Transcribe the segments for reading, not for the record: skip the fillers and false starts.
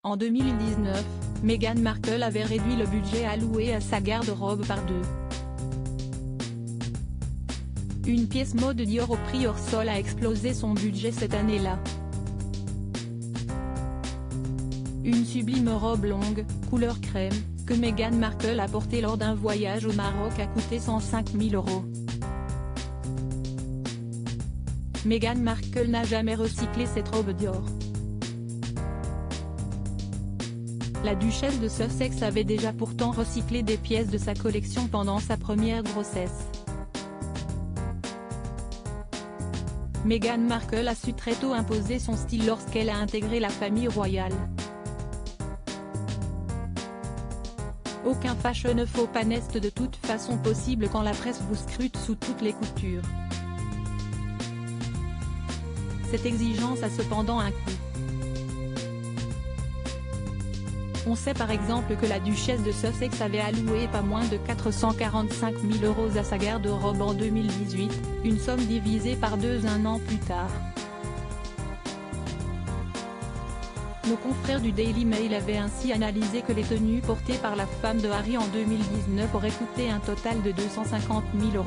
En 2019, Meghan Markle avait réduit le budget alloué à sa garde-robe par 2. Une pièce mode Dior au prix hors sol a explosé son budget cette année-là. Une sublime robe longue, couleur crème, que Meghan Markle a portée lors d'un voyage au Maroc a coûté 105 000 €. Meghan Markle n'a jamais recyclé cette robe Dior. La duchesse de Sussex avait déjà pourtant recyclé des pièces de sa collection pendant sa première grossesse. Meghan Markle a su très tôt imposer son style lorsqu'elle a intégré la famille royale. Aucun fashion faux pas n'est de toute façon possible quand la presse vous scrute sous toutes les coutures. Cette exigence a cependant un coût. On sait par exemple que la duchesse de Sussex avait alloué pas moins de 445 000 € à sa garde-robe en 2018, une somme divisée par 2 un an plus tard. Nos confrères du Daily Mail avaient ainsi analysé que les tenues portées par la femme de Harry en 2019 auraient coûté un total de 250 000 €.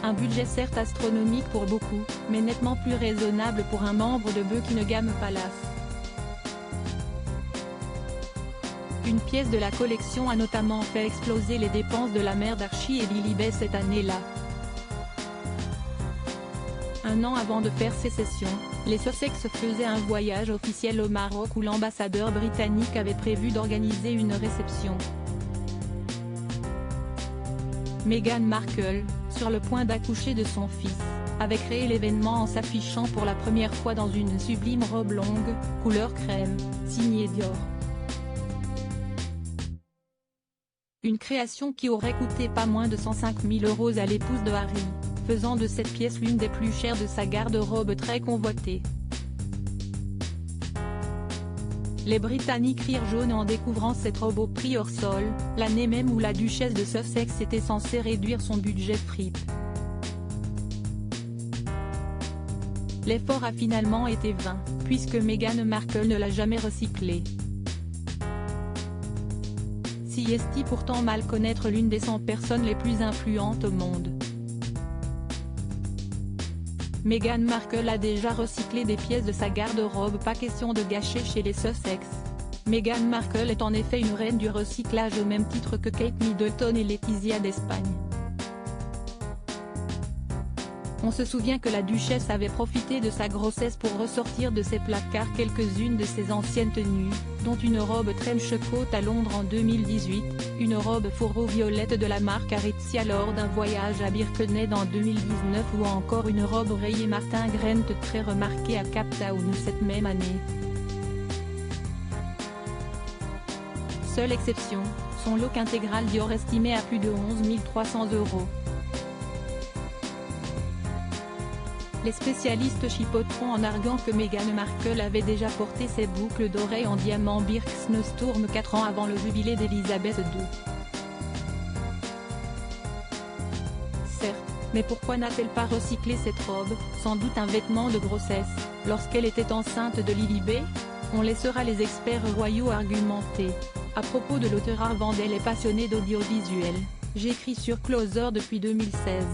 Un budget certes astronomique pour beaucoup, mais nettement plus raisonnable pour un membre de Buckingham Palace. Une pièce de la collection a notamment fait exploser les dépenses de la mère d'Archie et Lilibet cette année-là. Un an avant de faire sécession, les Sussex faisaient un voyage officiel au Maroc où l'ambassadeur britannique avait prévu d'organiser une réception. Meghan Markle, sur le point d'accoucher de son fils, avait créé l'événement en s'affichant pour la première fois dans une sublime robe longue, couleur crème, signée Dior. Une création qui aurait coûté pas moins de 105 000 € à l'épouse de Harry, faisant de cette pièce l'une des plus chères de sa garde-robe très convoitée. Les Britanniques rirent jaune en découvrant cette robe au prix hors sol, l'année même où la duchesse de Sussex était censée réduire son budget fripe. L'effort a finalement été vain, puisque Meghan Markle ne l'a jamais recyclé. Si est pourtant mal connaître l'une des 100 personnes les plus influentes au monde. Meghan Markle a déjà recyclé des pièces de sa garde-robe, pas question de gâcher chez les Sussex. Meghan Markle est en effet une reine du recyclage au même titre que Kate Middleton et Laetitia d'Espagne. On se souvient que la duchesse avait profité de sa grossesse pour ressortir de ses placards quelques-unes de ses anciennes tenues, dont une robe trench coat à Londres en 2018, une robe fourreau violette de la marque Aritzia lors d'un voyage à Birkenhead en 2019 ou encore une robe rayée Martin Grant très remarquée à Cape Town cette même année. Seule exception, son look intégral Dior estimé à plus de 11 300 €. Les spécialistes chipoteront en arguant que Meghan Markle avait déjà porté ses boucles d'oreilles en diamant Birk Snowstorm 4 ans avant le jubilé d'Elisabeth II. Certes, mais pourquoi n'a-t-elle pas recyclé cette robe, sans doute un vêtement de grossesse, lorsqu'elle était enceinte de Lilibet? On laissera les experts royaux argumenter. À propos de l'auteur Arvandel et passionné d'audiovisuel, j'écris sur Closer depuis 2016.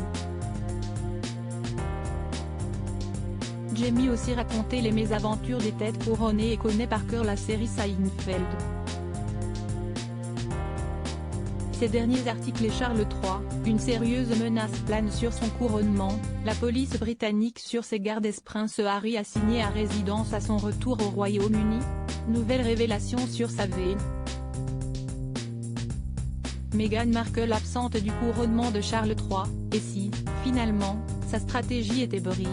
Jamie aussi raconté les mésaventures des têtes couronnées et connaît par cœur la série Seinfeld. Ces derniers articles et Charles III, une sérieuse menace plane sur son couronnement, la police britannique sur ses gardes Prince Harry assigné à résidence à son retour au Royaume-Uni, nouvelle révélation sur sa veine. Meghan Markle absente du couronnement de Charles III, et si, finalement, sa stratégie était brie?